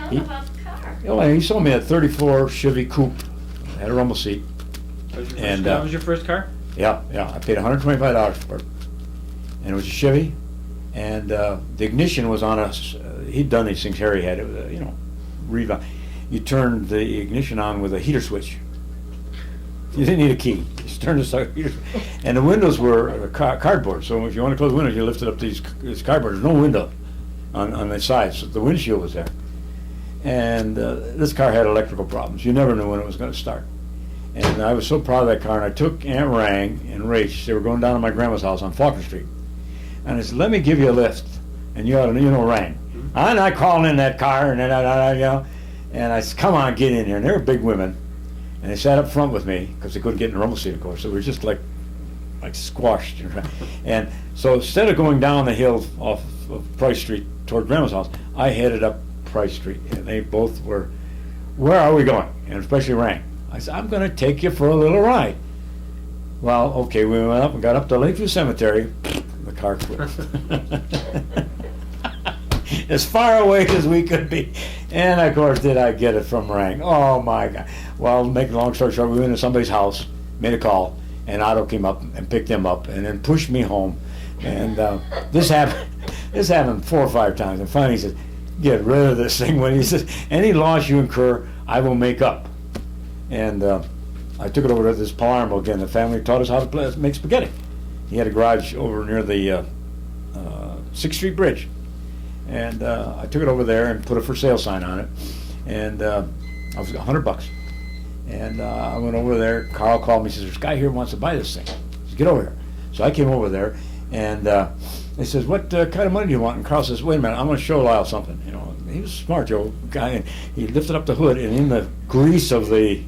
Tell him about the car. He sold me a 34 Chevy Coupe, had a rumble seat. That was your first car? Yeah, I paid $125 for it. And it was a Chevy, and the ignition was on he'd done these things, Harry had, it was revamp. You turned the ignition on with a heater switch. You didn't need a key. You just turned the heater switch. And the windows were cardboard, so if you want to close the windows, you lifted up this cardboard. There's no window on the sides, so the windshield was there. And this car had electrical problems. You never knew when it was going to start. And I was so proud of that car, and I took Aunt Rang and Rach. They were going down to my grandma's house on Faulkner Street. And I said, let me give you a lift. And you ought to, Rang. Mm-hmm. And I crawled in that car, and and I said, come on, get in here. And they were big women. And they sat up front with me, because they couldn't get in the rumble seat, of course. So we were just like squashed. And so instead of going down the hill off of Price Street toward grandma's house, I headed up Price Street. And they both were, where are we going? And especially Rang. I said, I'm going to take you for a little ride. Well, okay, we went up and got up to Lakeview Cemetery. The car quit. As far away as we could be. And of course, did I get it from Rang? Oh my God. Well, make a long story short, we went to somebody's house, made a call, and Otto came up and picked them up and then pushed me home. And this happened 4 or 5 times. And finally he said, get rid of this thing. When he says, any loss you incur, I will make up. And I took it over to this Palermo again. The family taught us how to make spaghetti. He had a garage over near the 6th Street Bridge. And I took it over there and put a for sale sign on it. And I was $100. And I went over there. Carl called me. He says, there's a guy here who wants to buy this thing. He said, get over here. So I came over there. And he says, what kind of money do you want? And Carl says, wait a minute, I'm going to show Lyle something. He was a smart, Joe guy. And he lifted up the hood, and in the grease of the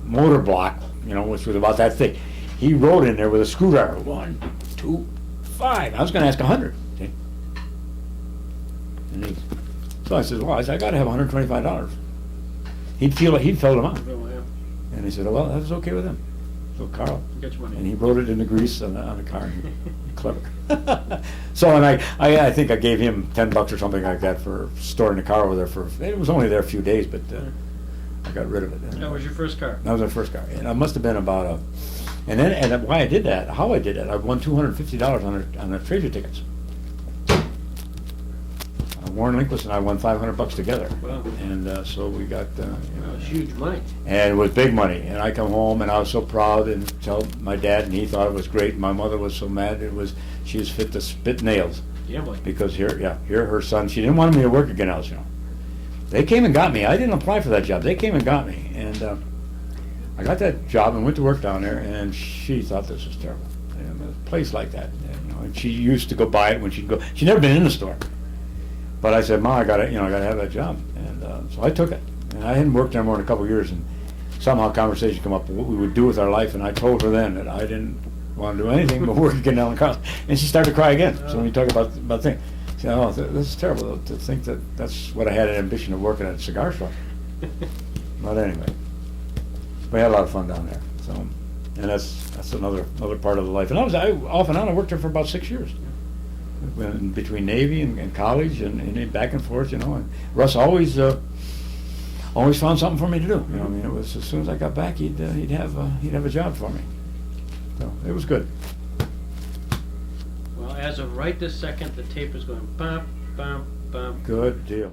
motor block, which was about that thick, he wrote in there with a screwdriver, 1, 2, 5. I was going to ask 100. See? And so I said, well, I got to have $125. He'd filled them out. Oh, yeah. And he said, well, that's okay with him. So Carl, Get your money. and he wrote it in the grease on the car. Clever. So, and I think I gave him $10 or something like that for storing the car over there it was only there a few days, but I got rid of it. That was your first car? That was my first car. And I must have been about and why I did that, how I did it, I won $250 on the treasure tickets. Warren Linquist and I won $500 together. Wow. And so we got, That was huge money. and it was big money. And I come home and I was so proud and tell my dad, and he thought it was great. My mother was so mad. She was fit to spit nails. Yeah, boy. Because here her son, she didn't want me to work again else, They came and got me. I didn't apply for that job. They came and got me. And I got that job and went to work down there, and she thought this was terrible. A place like that, and she used to go by it when she'd go. She'd never been in the store. But I said, Ma, I gotta have that job. And so I took it. And I hadn't worked there more than a couple of years, and somehow conversation come up what we would do with our life, and I told her then that I didn't want to do anything but work at Gunnil-Carlson. And she started to cry again. So when you talk about things, she said, oh, this is terrible to think that that's what I had an ambition of working at a cigar shop. But anyway, we had a lot of fun down there. So, and that's another part of the life. And I off and on, I worked there for about 6 years. Between Navy and college and back and forth, and Russ always found something for me to do. It was as soon as I got back, he'd have a job for me. So it was good. Well, as of right this second, the tape is going bump, bump, bump. Good deal.